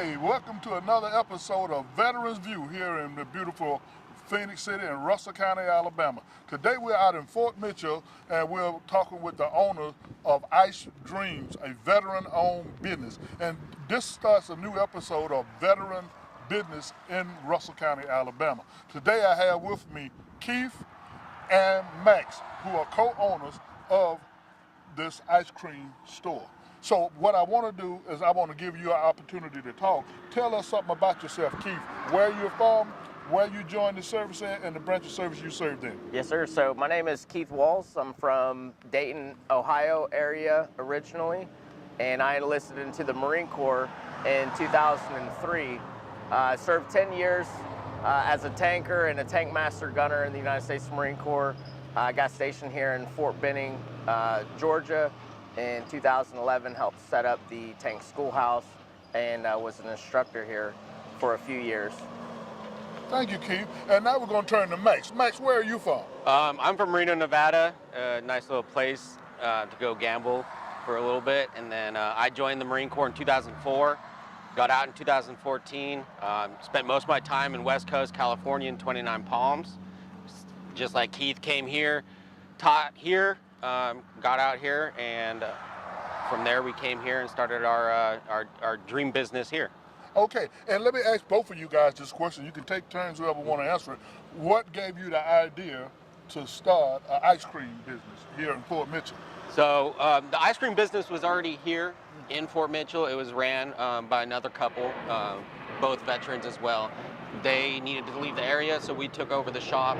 Hey, welcome to another episode of Veterans View here in the beautiful Phoenix City in Russell County, Alabama. Today we're out in Fort Mitchell and we're talking with the owner of Ice Dreams, a veteran-owned business. And this starts a new episode of Veteran Business in Russell County, Alabama. Today I have with me Keith and Max, who are co-owners of this ice cream store. So what I want to do is I want to give you an opportunity to talk. Tell us something about yourself, Keith, where you're from, where you joined the service in, and the branch of service you served in. Yes, sir. So my name is Keith Walls. I'm from Dayton, Ohio area originally, and I enlisted into the Marine Corps in 2003. I served 10 years as a tanker and a tank master gunner in the United States Marine Corps. I got stationed here in Fort Benning, Georgia. In 2011, helped set up the tank schoolhouse and was an instructor here for a few years. Thank you, Keith. And now we're going to turn to Max. Max, where are you from? I'm from Reno, Nevada, a nice little place to go gamble for a little bit. And then I joined the Marine Corps in 2004, got out in 2014, spent most of my time in West Coast, California in 29 Palms. Just like Keith, came here, taught here, got out here, and from there we came here and started our dream business here. Okay, and let me ask both of you guys this question. You can take turns, whoever want to answer it. What gave you the idea to start an ice cream business here in Fort Mitchell? So the ice cream business was already here in Fort Mitchell. It was ran by another couple, both veterans as well. They needed to leave the area, so we took over the shop,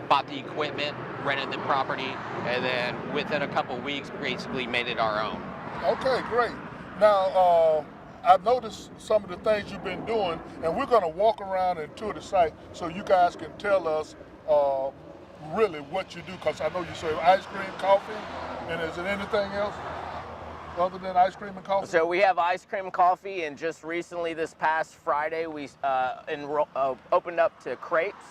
bought the equipment, rented the property, and then within a couple weeks, basically made it our own. Okay, great. Now, I've noticed some of the things you've been doing, and we're going to walk around and tour the site so you guys can tell us really what you do, because I know you serve ice cream, coffee, and is there anything else other than ice cream and coffee? So we have ice cream, coffee, and just recently this past Friday we opened up to crepes.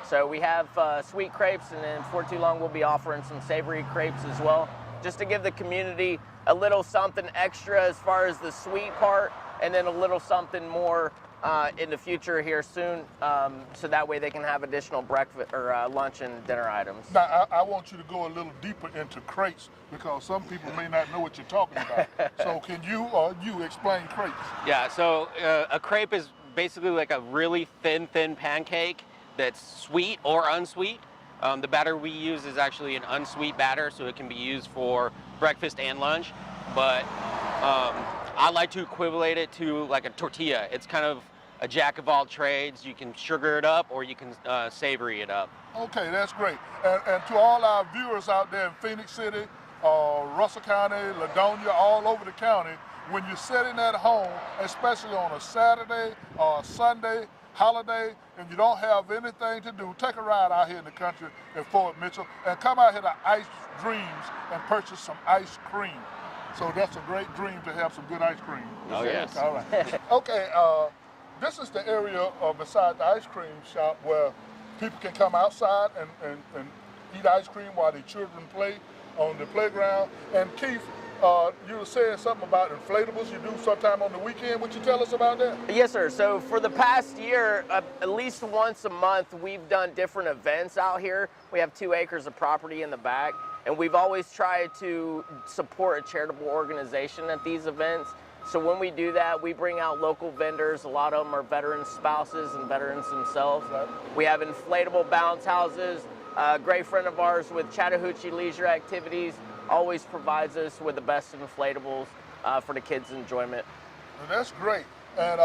So we have sweet crepes, and then before too long we'll be offering some savory crepes as well, just to give the community a little something extra as far as the sweet part, and then a little something more in the future here soon, so that way they can have additional breakfast or lunch and dinner items. Now, I want you to go a little deeper into crepes, because some people may not know what you're talking about. So can you explain crepes? Yeah, so a crepe is basically like a really thin pancake that's sweet or unsweet. The batter we use is actually an unsweet batter, so it can be used for breakfast and lunch. But I like to equivalent it to like a tortilla. It's kind of a jack of all trades. You can sugar it up or you can savory it up. Okay, that's great. And to all our viewers out there in Phoenix City, Russell County, Ladonia, all over the county, when you're sitting at home, especially on a Saturday or a Sunday, holiday, and you don't have anything to do, take a ride out here in the country in Fort Mitchell and come out here to Ice Dreams and purchase some ice cream. So that's a great dream to have some good ice cream. Oh, yes. All right. Okay, this is the area beside the ice cream shop where people can come outside and eat ice cream while their children play on the playground. And Keith, you were saying something about inflatables you do sometime on the weekend. Would you tell us about that? Yes, sir. So for the past year, at least once a month, we've done different events out here. We have 2 acres of property in the back, and we've always tried to support a charitable organization at these events. So when we do that, we bring out local vendors. A lot of them are veterans' spouses and veterans themselves. Right. We have inflatable bounce houses. A great friend of ours with Chattahoochee Leisure Activities always provides us with the best inflatables for the kids' enjoyment. Well, that's great. And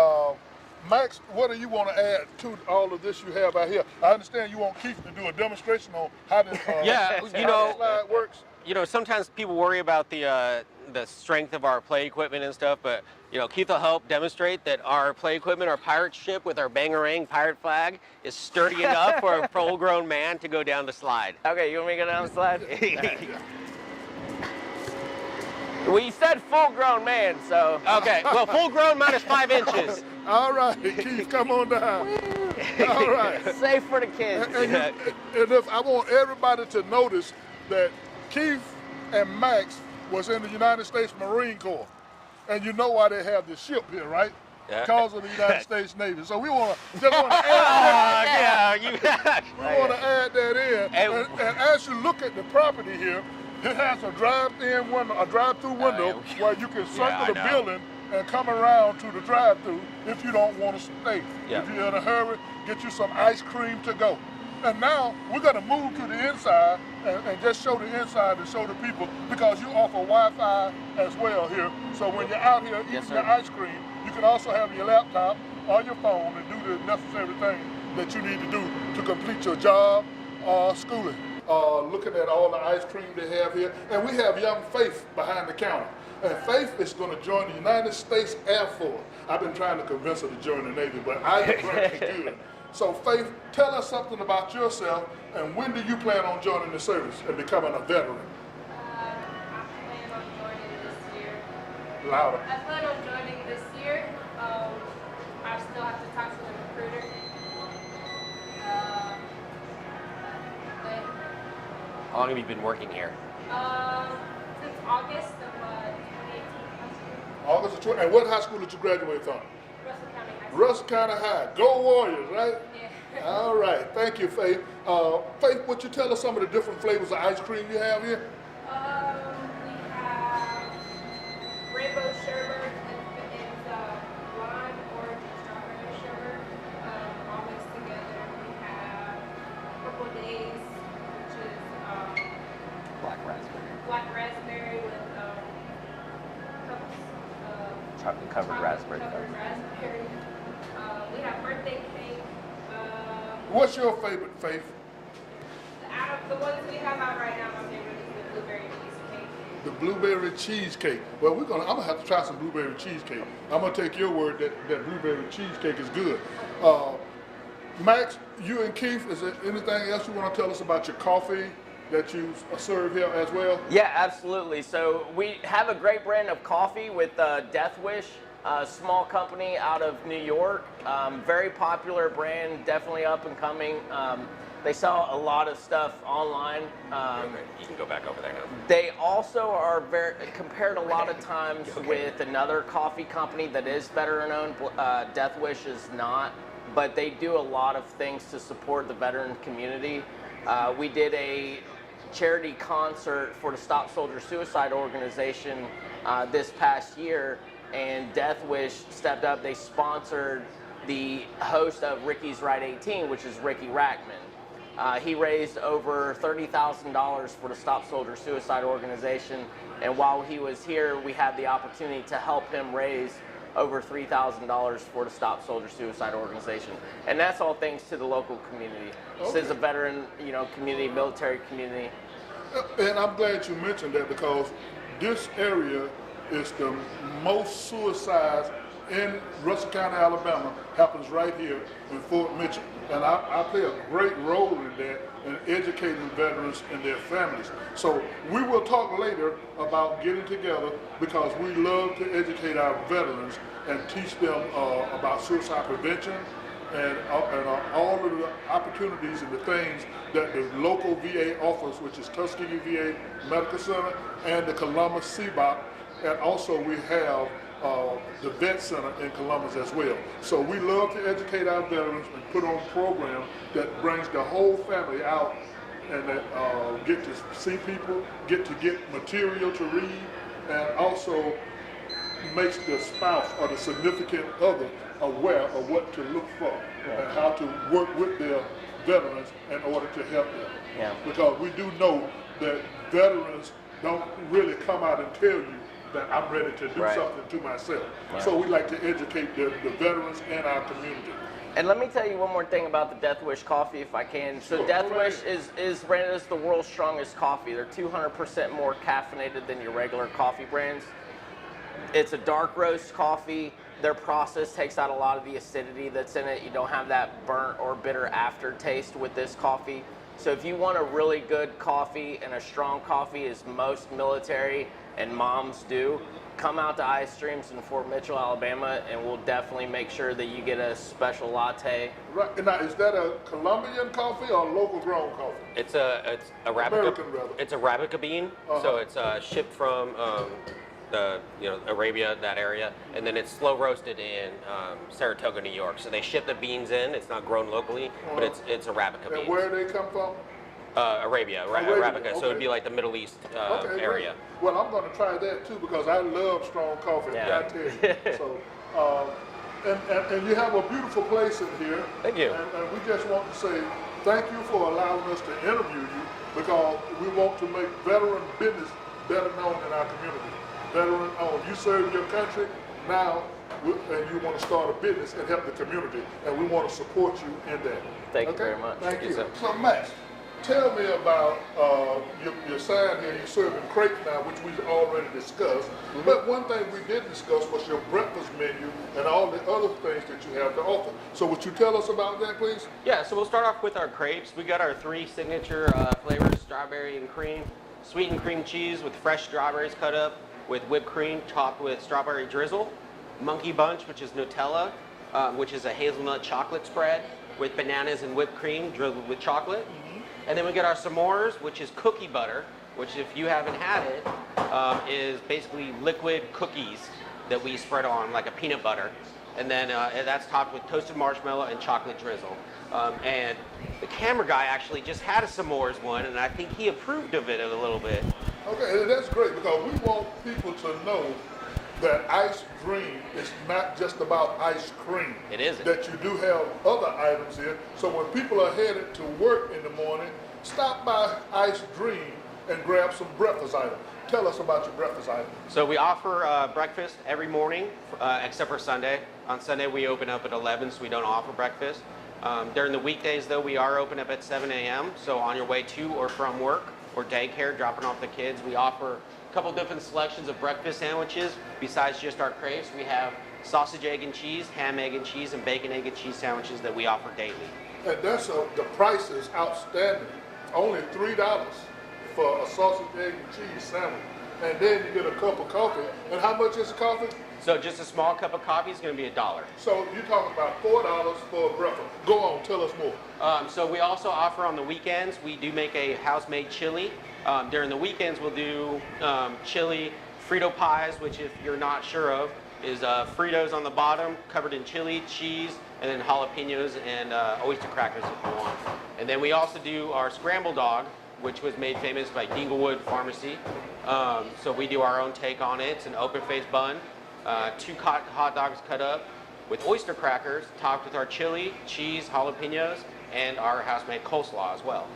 Max, what do you want to add to all of this you have out here? I understand you want Keith to do a demonstration on how this, Yeah, how this slide works. You know, sometimes people worry about the strength of our play equipment and stuff, but you know, Keith will help demonstrate that our play equipment, our pirate ship with our bangarang pirate flag, is sturdy enough for a full-grown man to go down the slide. Okay, you want me to go down the slide? Well, you said full-grown man, so. Okay, well, full-grown minus 5 inches. All right, Keith, come on down. All right. Safe for the kids. And if I want everybody to notice that Keith and Max was in the United States Marine Corps. And you know why they have this ship here, right? because of the United States Navy. So we want to just want to add we want to add that in. And as you look at the property here, it has a drive-in window, a drive-through window where you can circle the building and come around to the drive-through if you don't want to stay. If you're in a hurry, get you some ice cream to go. And now we're going to move to the inside and just show the inside and show the people, because you offer Wi-Fi as well here. So when you're out here eating your ice cream, you can also have your laptop or your phone and do the necessary things that you need to do to complete your job or schooling. Looking at all the ice cream they have here. And we have young Faith behind the counter. And Faith is going to join the United States Air Force. I've been trying to convince her to join the Navy, but I am pretty good. So Faith, tell us something about yourself, and when do you plan on joining the service and becoming a veteran? I plan on joining this year. Louder. I plan on joining this year. I still have to talk to the recruiter. How long have you been working here? Since August of 2018. August of 20. And what high school did you graduate from? Russell County High School. Russell County High. Go Warriors, right? Yeah. All right. Thank you, Faith. Faith, would you tell us some of the different flavors of ice cream you have here? We have rainbow sherbet. It's lime, orange, and strawberry sherbet. All mixed together. We have purple days, which is black raspberry with Chocolate covered raspberry. raspberry. We have birthday cake. What's your favorite, Faith? Out of the ones we have out right now, my favorite is the blueberry cheesecake. The blueberry cheesecake. Well, I'm gonna have to try some blueberry cheesecake. I'm gonna take your word that blueberry cheesecake is good. Max, you and Keith, is there anything else you want to tell us about your coffee that you serve here as well? Yeah, absolutely. So we have a great brand of coffee with Death Wish, a small company out of New York. Very popular brand, definitely up and coming. They sell a lot of stuff online. You can go back over there now. They also are compared a lot of times with another coffee company that is veteran owned. Death Wish is not, but they do a lot of things to support the veteran community. We did a charity concert for the Stop Soldier Suicide organization this past year, and Death Wish stepped up. They sponsored the host of Ricky's Ride 18, which is Ricky Rackman. He raised over $30,000 for the Stop Soldier Suicide organization, and while he was here, we had the opportunity to help him raise over $3,000 for the Stop Soldier Suicide organization, and that's all thanks to the local community. This is a veteran, community, military community. And I'm glad you mentioned that, because this area is the most suicides in Russell County, Alabama, happens right here in Fort Mitchell. And I play a great role in that, in educating veterans and their families. So we will talk later about getting together, because we love to educate our veterans and teach them about suicide prevention and all of the opportunities and the things that the local VA offers, which is Tuskegee VA Medical Center and the Columbus CBOC. And also we have the Vet Center in Columbus as well. So we love to educate our veterans and put on programs that brings the whole family out and that get to see people, get material to read, and also makes the spouse or the significant other aware of what to look for and how to work with their veterans in order to help them. Yeah. Because we do know that veterans don't really come out and tell you that I'm ready to do something to myself. Right. So we like to educate the veterans and our community. And let me tell you one more thing about the Death Wish coffee, if I can. So Sure, Death go Wish ahead. is rated as the world's strongest coffee. They're 200% more caffeinated than your regular coffee brands. It's a dark roast coffee. Their process takes out a lot of the acidity that's in it. You don't have that burnt or bitter aftertaste with this coffee. So if you want a really good coffee and a strong coffee, as most military and moms do, come out to Ice Streams in Fort Mitchell, Alabama, and we'll definitely make sure that you get a special latte. Right. And now, is that a Colombian coffee or a local grown coffee? It's a Arabica. American, rather. It's Arabica bean. So it's shipped from Arabia, that area, and then it's slow roasted in Saratoga, New York. So they ship the beans in. It's not grown locally, but it's Arabica beans. And where do they come from? Arabia, Arabica. Okay. So it'd be like the Middle East area. Great. Well, I'm going to try that too because I love strong coffee. Yeah. I tell you. So, and you have a beautiful place in here. Thank you. And we just want to say thank you for allowing us to interview you because we want to make veteran business better known in our community. Veteran owned. You serve your country now, and you want to start a business and help the community, and we want to support you in that. Thank you very much. Thank you. Yes, sir. So Max, tell me about your sign here. You're serving crepes now, which we've already discussed. But one thing we did discuss was your breakfast menu and all the other things that you have to offer. So would you tell us about that, please? Yeah, so we'll start off with our crepes. We got our 3 signature flavors, strawberry and cream, sweetened cream cheese with fresh strawberries cut up with whipped cream topped with strawberry drizzle, monkey bunch, which is Nutella, which is a hazelnut chocolate spread with bananas and whipped cream drizzled with chocolate. And then we get our s'mores, which is cookie butter, which if you haven't had it, is basically liquid cookies that we spread on like a peanut butter. And then that's topped with toasted marshmallow and chocolate drizzle. And the camera guy actually just had a s'mores one, and I think he approved of it a little bit. Okay, that's great because we want people to know that Ice Dream is not just about ice cream. It isn't. That you do have other items here. So when people are headed to work in the morning, stop by Ice Dream and grab some breakfast items. Tell us about your breakfast items. So we offer breakfast every morning, except for Sunday. On Sunday we open up at 11, so we don't offer breakfast. During the weekdays though, we are open up at 7 a.m. So on your way to or from work or daycare, dropping off the kids, we offer a couple different selections of breakfast sandwiches. Besides just our crepes, we have sausage, egg, and cheese, ham, egg, and cheese, and bacon, egg, and cheese sandwiches that we offer daily. And that's the price is outstanding. Only $3 for a sausage, egg, and cheese sandwich. And then you get a cup of coffee. And how much is the coffee? So just a small cup of coffee is going to be $1. So you're talking about $4 for a breakfast. Go on, tell us more. So we also offer on the weekends, we do make a house-made chili. During the weekends, we'll do chili Frito pies, which if you're not sure of, is Fritos on the bottom, covered in chili, cheese, and then jalapenos and oyster crackers if you want. And then we also do our scrambled dog, which was made famous by Dinglewood Pharmacy. So we do our own take on it. It's an open-faced bun, 2 hot dogs cut up with oyster crackers, topped with our chili, cheese, jalapenos, and our house-made coleslaw as well.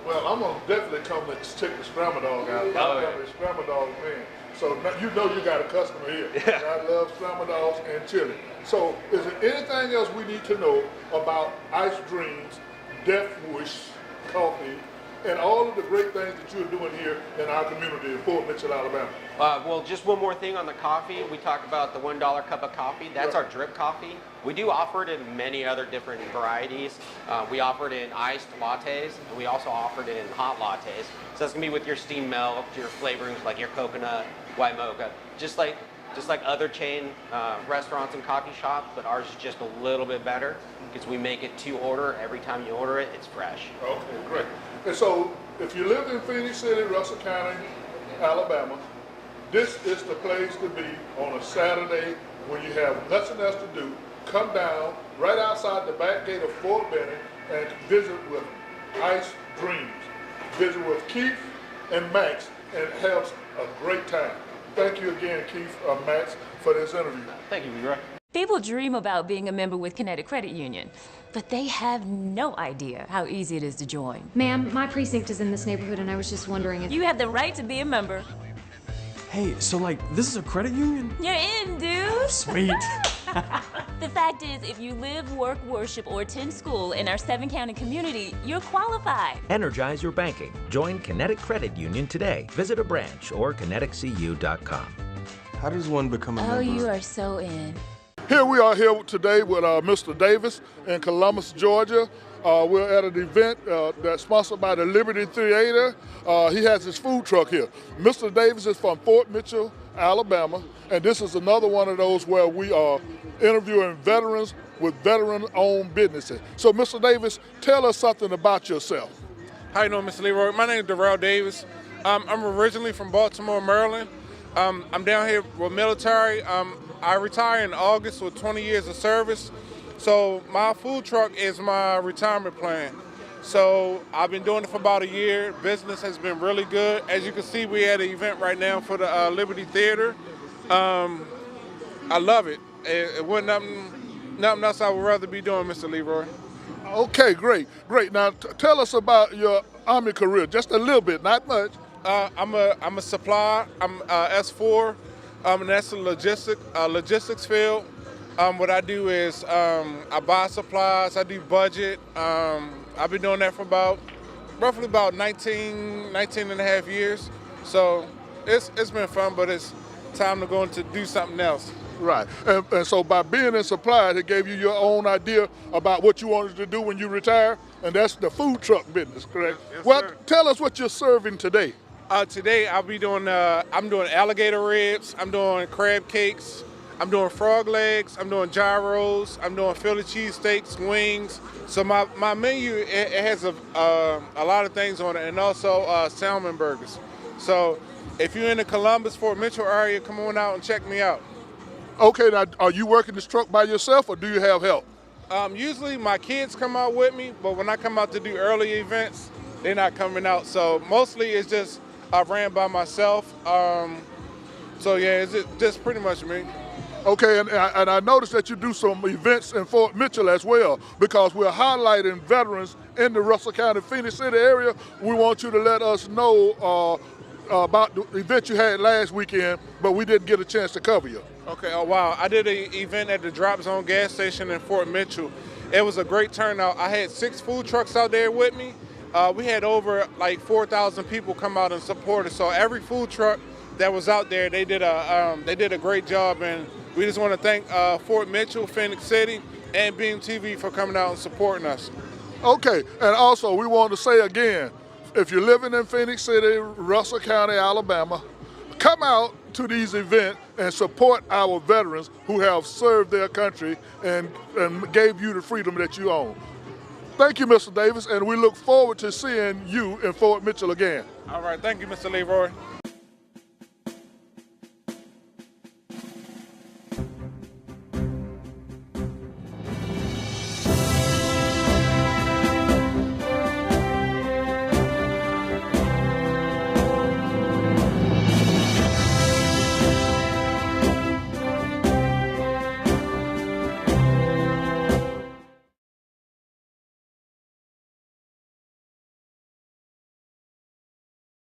Well, I'm going to definitely come and check the scrambled dog out. I'm a scrambled dog man. So you know you got a customer here. I love scrambled dogs and chili. So is there anything else we need to know about Ice Dreams, Death Wish Coffee, and all of the great things that you're doing here in our community in Fort Mitchell, Alabama? Well, just one more thing on the coffee. We talked about the $1 cup of coffee. That's our drip coffee. We do offer it in many other different varieties. We offer it in iced lattes, and we also offer it in hot lattes. So that's gonna be with your steamed milk, your flavorings like your coconut, white mocha, just like other chain restaurants and coffee shops, but ours is just a little bit better because we make it to order. Every time you order it, it's fresh. Okay, great. And so if you live in Phoenix City, Russell County, Alabama, this is the place to be on a Saturday when you have nothing else to do. Come down right outside the back gate of Fort Benning and visit with Ice Dreams. Visit with Keith and Max and have a great time. Thank you again, Keith, Max, for this interview. Thank you, Leroy. People dream about being a member with Kinetic Credit Union, but they have no idea how easy it is to join. Ma'am, my precinct is in this neighborhood, and I was just wondering if... You have the right to be a member. Hey, so this is a credit union? You're in, dude! Sweet. The fact is, if you live, work, worship, or attend school in our 7-county community, you're qualified. Energize your banking. Join Kinetic Credit Union today. Visit a branch or kineticcu.com. How does one become a member? Oh, you are so in. Here we are here today with Mr. Davis in Columbus, Georgia. We're at an event that's sponsored by the Liberty Theater. He has his food truck here. Mr. Davis is from Fort Mitchell, Alabama, and this is another one of those where we are interviewing veterans with veteran-owned businesses. So, Mr. Davis, tell us something about yourself. How you doing, Mr. Leroy? My name is Darrell Davis. I'm originally from Baltimore, Maryland. I'm down here with military. I retired in August with 20 years of service. So my food truck is my retirement plan. So I've been doing it for about a year. Business has been really good. As you can see, we had an event right now for the Liberty Theater. I love it. It wasn't nothing else I would rather be doing, Mr. Leroy. Okay, great, great. Now tell us about your Army career, just a little bit, not much. I'm a supplier. I'm S4, and that's a logistics field. What I do is I buy supplies. I do budget. I've been doing that for roughly about 19 and a half years. So it's been fun, but it's time to go into do something else. Right, and so by being in supply, it gave you your own idea about what you wanted to do when you retire, and that's the food truck business, correct? Yes, Well, sir. tell us what you're serving today. Today I'll be doing. I'm doing alligator ribs. I'm doing crab cakes. I'm doing frog legs. I'm doing gyros. I'm doing Philly cheesesteaks, wings. So my menu it has a lot of things on it, and also salmon burgers. So if you're in the Columbus, Fort Mitchell area, come on out and check me out. Okay, now are you working this truck by yourself, or do you have help? Usually my kids come out with me, but when I come out to do early events, they're not coming out. So mostly it's just I ran by myself. So yeah, it's just pretty much me. Okay, and I noticed that you do some events in Fort Mitchell as well, because we're highlighting veterans in the Russell County, Phoenix City area. We want you to let us know about the event you had last weekend, but we didn't get a chance to cover you. Okay, oh wow. I did an event at the Drop Zone gas station in Fort Mitchell. It was a great turnout. I had 6 food trucks out there with me. We had over like 4,000 people come out and support us. So every food truck that was out there, they did a great job, and we just want to thank Fort Mitchell, Phoenix City, and Beam TV for coming out and supporting us. Okay, and also we want to say again, if you're living in Phoenix City, Russell County, Alabama, come out to these events and support our veterans who have served their country and gave you the freedom that you own. Thank you, Mr. Davis, and we look forward to seeing you in Fort Mitchell again. All right, thank you, Mr. Leroy.